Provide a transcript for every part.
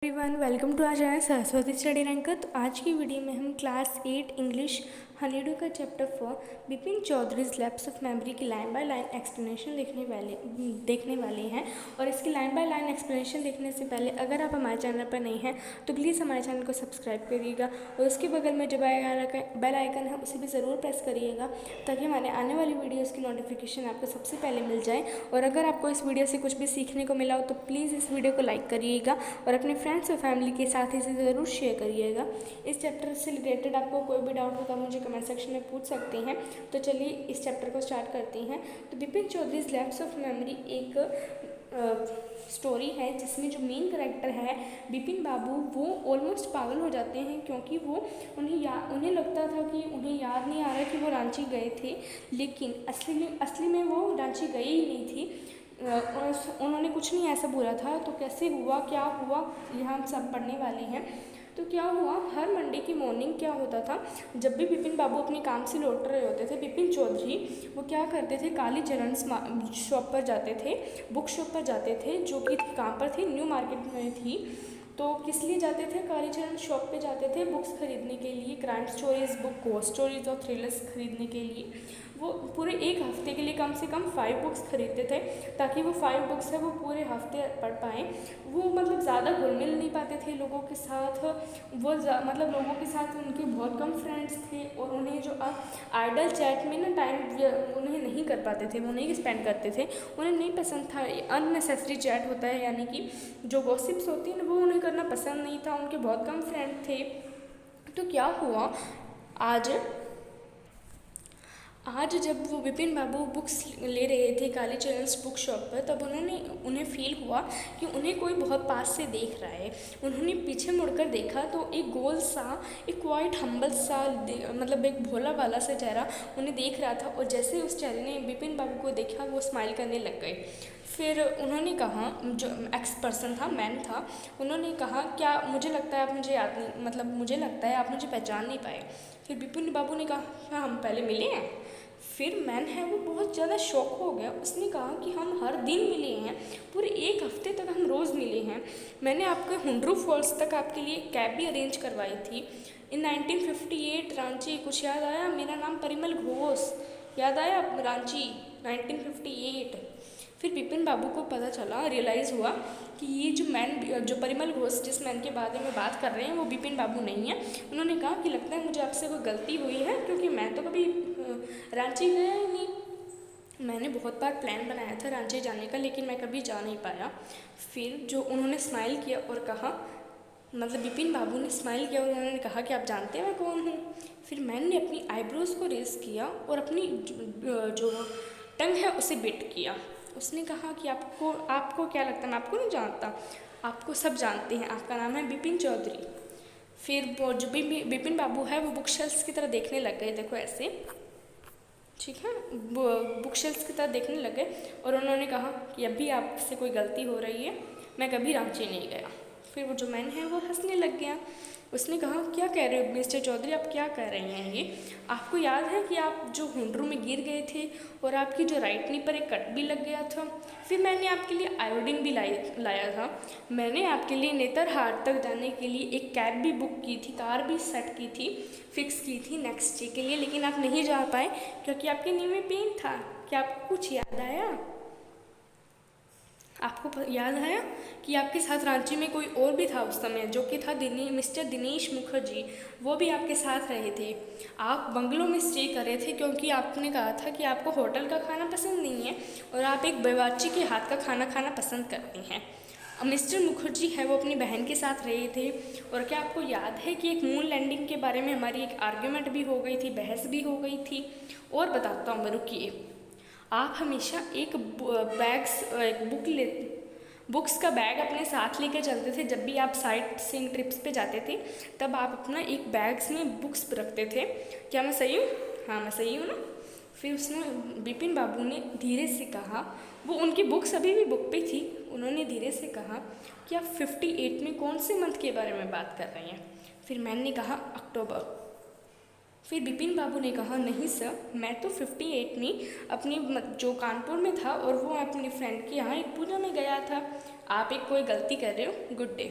Everyone welcome to our channel Saraswati study ranker. तो आज की वीडियो में हम क्लास 8 इंग्लिश हनीडू का chapter 4 Bipin Chaudhari's lapse of memory की लाइन बाय लाइन एक्सप्लेनेशन देखने वाले हैं। और इसकी लाइन बाय लाइन एक्सप्लेनेशन देखने से पहले अगर आप हमारे चैनल पर नहीं हैं तो प्लीज़ हमारे चैनल को सब्सक्राइब करिएगा और उसके बगल में जो बेल आइकन है उसे भी ज़रूर प्रेस करिएगा ताकि हमारे आने वाली वीडियोज़ की नोटिफिकेशन आपको सबसे पहले मिल जाए। और अगर आपको इस वीडियो से कुछ भी सीखने को मिला हो तो प्लीज़ इस वीडियो को लाइक करिएगा और अपने फ्रेंड्स और फैमिली के साथ इसे ज़रूर शेयर करिएगा। इस चैप्टर से रिलेटेड आपको कोई भी डाउट हो तो मुझे कमेंट सेक्शन में पूछ सकते हैं। तो चलिए इस चैप्टर को स्टार्ट करते हैं। तो Bipin Chaudhari's lapse of memory एक स्टोरी है जिसमें जो मेन करेक्टर है बिपिन बाबू वो ऑलमोस्ट पागल हो जाते हैं क्योंकि वो उन्हें लगता था कि उन्हें याद नहीं आ रहा कि वो रांची गए थे, लेकिन असली में वो रांची गए ही नहीं थी। उन्होंने कुछ नहीं ऐसा बोला था। तो कैसे हुआ, क्या हुआ, ये हम सब पढ़ने वाले हैं। तो क्या हुआ, हर मंडे की मॉर्निंग क्या होता था, जब भी बिपिन बाबू अपने काम से लौट रहे होते थे, बिपिन चौधरी वो क्या करते थे, काली चरण शॉप पर जाते थे, बुक शॉप पर जाते थे, जो कि कहाँ पर थी, न्यू मार्केट में थी। तो किस लिए जाते थे, कालीचरण शॉप पे जाते थे बुक्स खरीदने के लिए, crime stories, book ghost stories और थ्रिलर्स खरीदने के लिए। वो पूरे एक हफ्ते के लिए कम से कम 5 बुक्स खरीदते थे ताकि वो 5 बुक्स है वो पूरे हफ्ते पढ़ पाएँ। वो मतलब ज़्यादा घुल मिल नहीं पाते थे लोगों के साथ, वो मतलब लोगों के साथ उनके बहुत कम फ्रेंड्स थे और उन्हें जो आइडल चैट में ना टाइम उन्हें नहीं कर पाते थे, वो नहीं स्पेंड करते थे, उन्हें नहीं पसंद था। अननेसेसरी चैट होता है, यानी कि जो गॉसिप्स होती है ना वो उन्हें करना पसंद नहीं था, उनके बहुत कम फ्रेंड थे। तो क्या हुआ, आज जब वो बिपिन बाबू बुक्स ले रहे थे कालीचरण बुक शॉप पर, तब उन्हें फील हुआ कि उन्हें कोई बहुत पास से देख रहा है। उन्होंने पीछे मुड़कर देखा तो एक गोल सा, एक क्वाइट हम्बल सा, मतलब एक भोला वाला सा चेहरा उन्हें देख रहा था। और जैसे उस चेहरे ने बिपिन बाबू को देखा वो स्माइल करने लग गए। फिर उन्होंने कहा, जो एक्स पर्सन था, मैन था, उन्होंने कहा, क्या मुझे लगता है आप मुझे याद नहीं, मतलब मुझे लगता है आप मुझे पहचान नहीं पाए। फिर बिपिन बाबू ने कहा, हाँ हम पहले मिले हैं। फिर मैन है वो बहुत ज़्यादा शॉक हो गया। उसने कहा कि हम हर दिन मिले हैं, पूरे एक हफ्ते तक हम रोज़ मिले हैं। मैंने आपके हुंड्रू फॉल्स तक आपके लिए कैब भी अरेंज करवाई थी इन 1958 रांची। कुछ याद आया? मेरा नाम परिमल घोष, याद आया रांची 1958। फिर बिपिन बाबू को पता चला, रियलाइज़ हुआ कि ये जो परिमल घोष जिस मैन के बारे में बात कर रहे हैं वो बिपिन बाबू नहीं है। उन्होंने कहा कि लगता है मुझे आपसे कोई गलती हुई है क्योंकि मैं तो कभी रांची गया ही नहीं। मैंने बहुत बार प्लान बनाया था रांची जाने का, लेकिन मैं कभी जा नहीं पाया। फिर जो उन्होंने स्माइल किया और कहा, मतलब बिपिन बाबू ने स्माइल किया और उन्होंने कहा कि आप जानते हैं मैं कौन हूँ। फिर मैंने अपनी आईब्रोज़ को रेस किया और अपनी जो टंग है उसे बिट किया। उसने कहा कि आपको क्या लगता है मैं आपको नहीं जानता? आपको सब जानते हैं, आपका नाम है बिपिन चौधरी। फिर वो जो बिपिन बाबू है वो बुक शेल्फ्स की तरह देखने लग गए, देखो ऐसे, ठीक है, वो बुक शेल्फ्स की तरह देखने लग गए और उन्होंने कहा कि अभी आपसे कोई गलती हो रही है, मैं कभी रांची नहीं गया। फिर वो जो मैन है वो हंसने लग गया। उसने कहा, क्या कह रहे हो मिस्टर चौधरी, आप क्या कह रहे हैं ये? आपको याद है कि आप जो हुंड्रू में गिर गए थे और आपकी जो राइट नी पर एक कट भी लग गया था? फिर मैंने आपके लिए आयोडीन भी लाया था। मैंने आपके लिए नेतरहाट तक जाने के लिए एक कैब भी बुक की थी, कार भी सेट की थी, फिक्स की थी नेक्स्ट डे के लिए, लेकिन आप नहीं जा पाए क्योंकि आपके नी में पेन था। क्या आपको कुछ याद आया? आपको याद आया कि आपके साथ रांची में कोई और भी था उस समय, जो कि था मिस्टर दिनेश मुखर्जी, वो भी आपके साथ रहे थे। आप बंगलों में स्टे कर रहे थे क्योंकि आपने कहा था कि आपको होटल का खाना पसंद नहीं है और आप एक बेवाची के हाथ का खाना खाना पसंद करते हैं। मिस्टर मुखर्जी है वो अपनी बहन के साथ रहे थे। और क्या आपको याद है कि एक मून लैंडिंग के बारे में हमारी एक आर्ग्यूमेंट भी हो गई थी, बहस भी हो गई थी? और बताता हूँ मैं, रुकिए। आप हमेशा एक बुक्स का बैग अपने साथ लेकर चलते थे जब भी आप साइट सीइंग ट्रिप्स पे जाते थे, तब आप अपना एक बैग्स में बुक्स रखते थे। क्या मैं सही हूँ? हाँ मैं सही हूँ ना? फिर उसने, बिपिन बाबू ने धीरे से कहा, वो उनकी बुक्स अभी भी बुक पे थी, उन्होंने धीरे से कहा कि आप 58 में कौन से मंथ के बारे में बात कर रही हैं? फिर मैंने कहा अक्टूबर। फिर बिपिन बाबू ने कहा, नहीं सर, मैं तो 58 में अपनी जो कानपुर में था और वो अपनी फ्रेंड के यहाँ एक पूजा में गया था। आप एक कोई गलती कर रहे हो। Good day.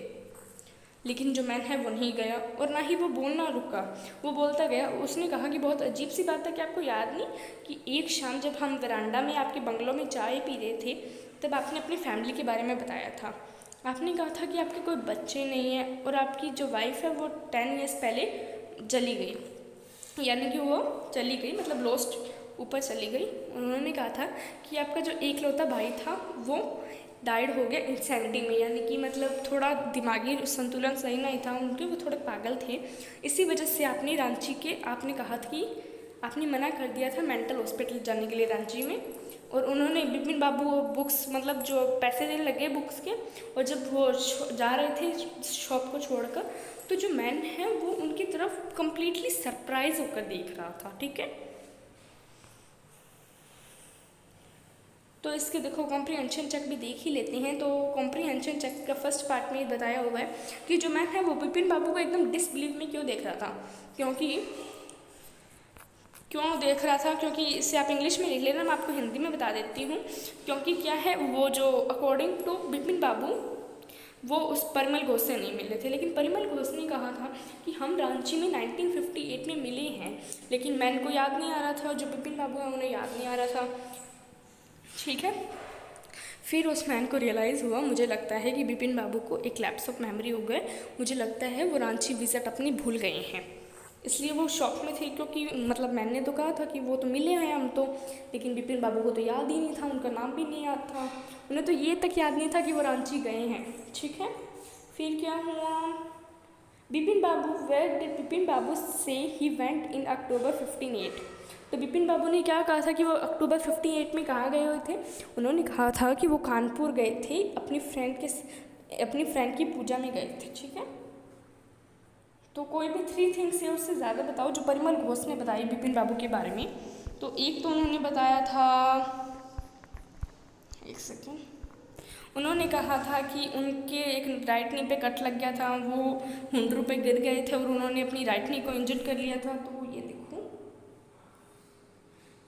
लेकिन जो मैन है वो नहीं गया और ना ही वो बोलना रुका, वो बोलता गया। उसने कहा कि बहुत अजीब सी बात है कि आपको याद नहीं कि एक शाम जब हम वरांडा में आपके बंगलों में चाय पी रहे थे तब आपने अपनी फैमिली के बारे में बताया था। आपने कहा था कि आपके कोई बच्चे नहीं हैं और आपकी जो वाइफ है वो 10 ईयर्स पहले चली गई, यानी कि वो चली गई मतलब लॉस्ट, ऊपर चली गई। उन्होंने कहा था कि आपका जो एकलौता भाई था वो डाइड हो गया इंसैनिटी में, यानी कि मतलब थोड़ा दिमागी संतुलन सही नहीं था उनके, वो थोड़े पागल थे। इसी वजह से आपने रांची के, आपने कहा था कि आपने मना कर दिया था मेंटल हॉस्पिटल जाने के लिए रांची में। और उन्होंने बिपिन बाबू वो बुक्स मतलब जो पैसे देने लगे बुक्स के, और जब वो जा रहे थे शॉप को छोड़कर तो जो मैन है वो उनकी तरफ कंप्लीटली सरप्राइज होकर देख रहा था। ठीक है, तो इसके देखो कॉम्प्रीहेंशन चेक भी देख ही लेते हैं। तो कॉम्प्रीहेंशन चेक का फर्स्ट पार्ट में बताया हुआ है कि जो मैन है वो बिपिन बाबू को एकदम डिसबिलीव में क्यों देख रहा था, क्यों देख रहा था, क्योंकि इसे आप इंग्लिश में लिख लेना, मैं आपको हिंदी में बता देती हूँ। क्योंकि क्या है, वो जो अकॉर्डिंग टू बिपिन बाबू वो उस परिमल घोष से नहीं मिले थे, लेकिन परिमल घोष ने कहा था कि हम रांची में 1958 में मिले हैं, लेकिन मैन को याद नहीं आ रहा था, जो बिपिन बाबू है उन्हें याद नहीं आ रहा था। ठीक है, फिर उस मैन को रियलाइज़ हुआ, मुझे लगता है कि बिपिन बाबू को एक लैप्स ऑफ मेमोरी हो गए, मुझे लगता है वो रांची विजिट अपनी भूल गए हैं, इसलिए वो शॉक में थे। क्योंकि मतलब मैंने तो कहा था कि वो तो मिले हैं हम तो, लेकिन बिपिन बाबू को तो याद ही नहीं था, उनका नाम भी नहीं याद था, उन्हें तो ये तक याद नहीं था कि वो रांची गए हैं। ठीक है, फिर क्या हुआ, बिपिन बाबू, वेयर डिड बिपिन बाबू से ही वेंट इन अक्टूबर 58। तो बिपिन बाबू ने क्या कहा था कि वो अक्टूबर 58 में कहाँ गए हुए थे, उन्होंने कहा था कि वो कानपुर गए थे, अपनी फ्रेंड की पूजा में गए थे। ठीक है, तो कोई भी 3 थिंग्स या उससे ज़्यादा बताओ जो परिमल घोष ने बताई बिपिन बाबू के बारे में। तो एक तो उन्होंने बताया था, एक सेकेंड, उन्होंने कहा था कि उनके एक राइट नी पे कट लग गया था, वो हुंडरू पे गिर गए थे और उन्होंने अपनी राइट नी को इंजर्ड कर लिया था। तो ये देखो,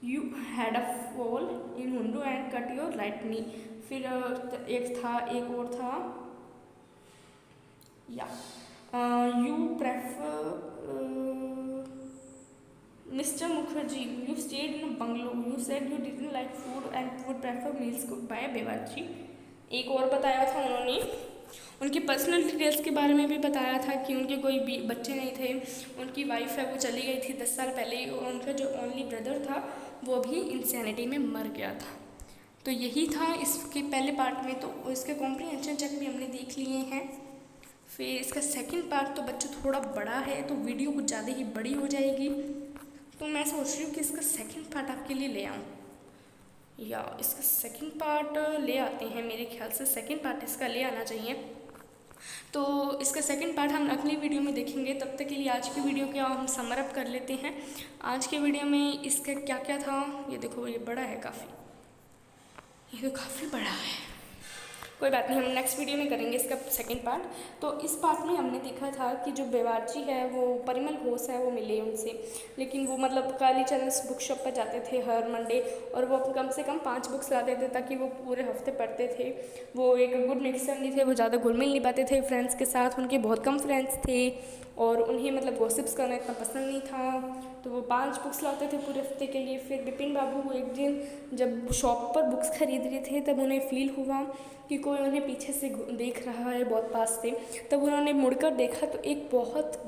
you had a fall in Hundru and cut your right knee. फिर एक और था, या you prefer Mister Mukherjee, you stayed in bungalow, you said you didn't like food and would prefer meals cooked by बेवाची। एक और बताया था उन्होंने, उनकी पर्सनल डिटेल्स के बारे में भी बताया था कि उनके कोई भी बच्चे नहीं थे, उनकी वाइफ है वो चली गई थी 10 साल पहले, और उनका जो ओनली ब्रदर था वो भी इंसैनिटी में मर गया था। तो यही था इसके पहले पार्ट में। तो इसके कॉम्प्रीहेंशन चेक भी हमने देख लिए हैं। फिर इसका सेकंड पार्ट तो बच्चों थोड़ा बड़ा है तो वीडियो कुछ ज़्यादा ही बड़ी हो जाएगी, तो मैं सोच रही हूँ कि इसका सेकंड पार्ट आपके लिए ले आऊँ, या इसका सेकंड पार्ट ले आते हैं, मेरे ख्याल से सेकंड पार्ट इसका ले आना चाहिए। तो इसका सेकंड पार्ट हम अगली वीडियो में देखेंगे। तब तक के लिए आज की वीडियो को हम समर अप कर लेते हैं। आज के वीडियो में इसका क्या क्या था, ये देखो, ये बड़ा है काफ़ी, ये तो काफ़ी बड़ा है, कोई बात नहीं, हम नेक्स्ट वीडियो में करेंगे इसका सेकंड पार्ट। तो इस पार्ट में हमने देखा था कि जो बेवारजी है वो परिमल घोष है वो मिले उनसे, लेकिन वो मतलब काली चरण बुक शॉप पर जाते थे हर मंडे, और वो कम से कम 5 बुक्स लाते थे ताकि वो पूरे हफ्ते पढ़ते थे। वो एक गुड मिक्सर नहीं थे, वो ज़्यादा घुल मिल नहीं पाते थे फ्रेंड्स के साथ, उनके बहुत कम फ्रेंड्स थे और उन्हें मतलब गॉसिप्स करना इतना पसंद नहीं था। तो वो 5 बुक्स लाते थे पूरे हफ्ते के लिए। फिर बिपिन बाबू एक दिन जब शॉप पर बुक्स खरीद रहे थे तब उन्हें फ़ील हुआ कि कोई उन्हें पीछे से देख रहा है बहुत पास से। तब उन्होंने मुड़कर देखा तो एक बहुत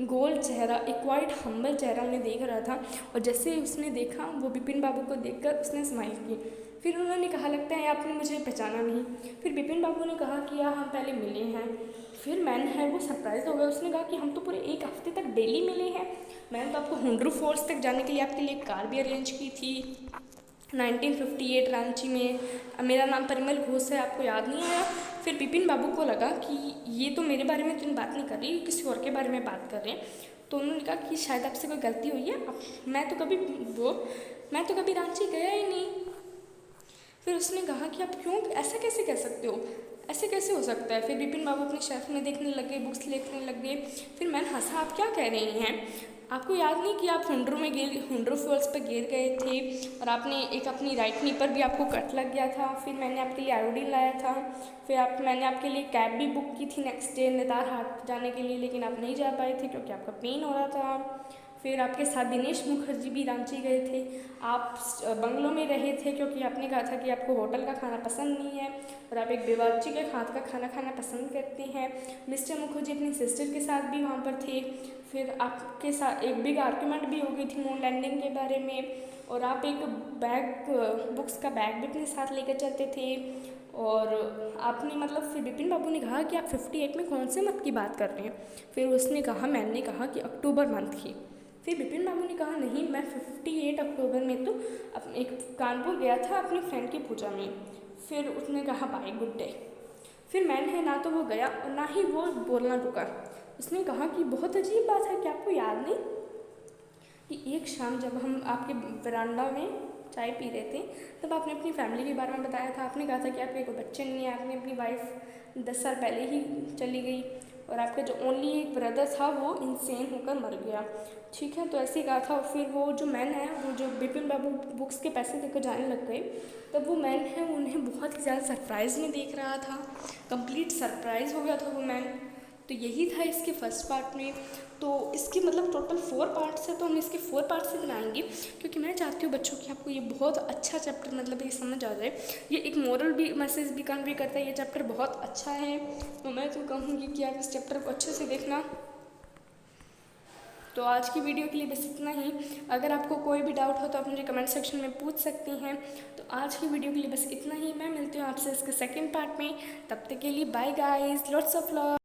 गोल चेहरा, एक क्वाइट हम्बल चेहरा उन्हें देख रहा था, और जैसे ही उसने देखा वो बिपिन बाबू को देखकर उसने स्माइल की। फिर उन्होंने कहा, लगता है आपने मुझे पहचाना नहीं। फिर बिपिन बाबू ने कहा कि यार हम पहले मिले हैं। फिर मैन है वो सरप्राइज हो गया, उसने कहा कि हम तो पूरे 1 हफ्ते तक डेली मिले हैं, मैंने तो आपको हुंड्रू फॉल्स तक जाने के लिए आपके लिए कार भी अरेंज की थी 1958 रांची में, मेरा नाम परिमल घोष है, आपको याद नहीं आया। फिर बिपिन बाबू को लगा कि ये तो मेरे बारे में तुम बात नहीं कर रही, किसी और के बारे में बात कर रहे हैं। तो उन्होंने कहा कि शायद आपसे कोई गलती हुई है, मैं तो कभी रांची गया ही नहीं। फिर उसने कहा कि आप क्यों ऐसा कैसे कह सकते हो, ऐसे कैसे हो सकता है। फिर विपिन बाबू अपने शेल्फ में देखने लग गए, बुक्स लिखने लग गए। फिर मैंने हंसा, आप क्या कह रही हैं, आपको याद नहीं कि आप हुंड्रो फॉल्स पर गिर गए थे और आपने एक अपनी राइट नी पर भी आपको कट लग गया था। फिर मैंने आपके लिए आयोडीन लाया था। फिर मैंने आपके लिए कैब भी बुक की थी नेक्स्ट डे नेतार हाट जाने के लिए, लेकिन आप नहीं जा पाए थे क्योंकि आपका पेन हो रहा था। फिर आपके साथ दिनेश मुखर्जी भी रांची गए थे। आप बंगलों में रहे थे क्योंकि आपने कहा था कि आपको होटल का खाना पसंद नहीं है और आप एक बेवाची के हाथ का खाना खाना पसंद करते हैं। मिस्टर मुखर्जी अपनी सिस्टर के साथ भी वहाँ पर थे। फिर आपके साथ एक बिग आर्ग्यूमेंट भी हो गई थी मून लैंडिंग के बारे में, और आप एक बुक्स का बैग भी अपने साथ लेकर चलते थे। और आपने मतलब फिर विपिन बाबू ने कहा कि आप 58 में कौन से मंथ की बात कर रहे हैं। फिर उसने कहा, मैंने कहा कि अक्टूबर मंथ की। फिर विपिन बाबू ने कहा, नहीं मैं 58 अक्टूबर में तो एक कानपुर गया था अपनी फ्रेंड की पूजा में। फिर उसने कहा, बाय गुड डे। फिर मैंने ना तो वो गया और ना ही वो बोलना रुका। उसने कहा कि बहुत अजीब बात है कि आपको याद नहीं कि एक शाम जब हम आपके वरांडा में चाय पी रहे थे तब आपने अपनी फैमिली के बारे में बताया था। आपने कहा था कि आपके कोई बच्चे नहीं है, आपने अपनी वाइफ 10 साल पहले ही चली गई और आपका जो ओनली एक ब्रदर था वो इंसेन होकर मर गया। ठीक है, तो ऐसे ही कहा था। और फिर वो जो मैन है, वो जो विपिन बाबू बुक्स के पैसे देकर जाने लग गए, तब वो मैन है उन्हें बहुत ही ज़्यादा सरप्राइज़ में देख रहा था। कंप्लीट सरप्राइज़ हो गया था वो मैन। तो यही था इसके फर्स्ट पार्ट में। तो इसके मतलब टोटल 4 पार्ट्स है, तो हम इसके 4 पार्ट से बनाएंगे क्योंकि मैं चाहती हूँ बच्चों कि आपको ये बहुत अच्छा चैप्टर मतलब ये समझ आ जाए। ये एक मोरल भी मैसेज भी कन्वे करता है। ये चैप्टर बहुत अच्छा है, तो मैं तो कहूँगी कि आप इस चैप्टर को अच्छे से देखना। तो आज की वीडियो के लिए बस इतना ही। अगर आपको कोई भी डाउट हो तो आप मुझे कमेंट सेक्शन में पूछ सकती हैं। तो आज की वीडियो के लिए बस इतना ही। मैं मिलती हूँ आपसे इसके सेकंड पार्ट में। तब तक के लिए bye guys, lots of love.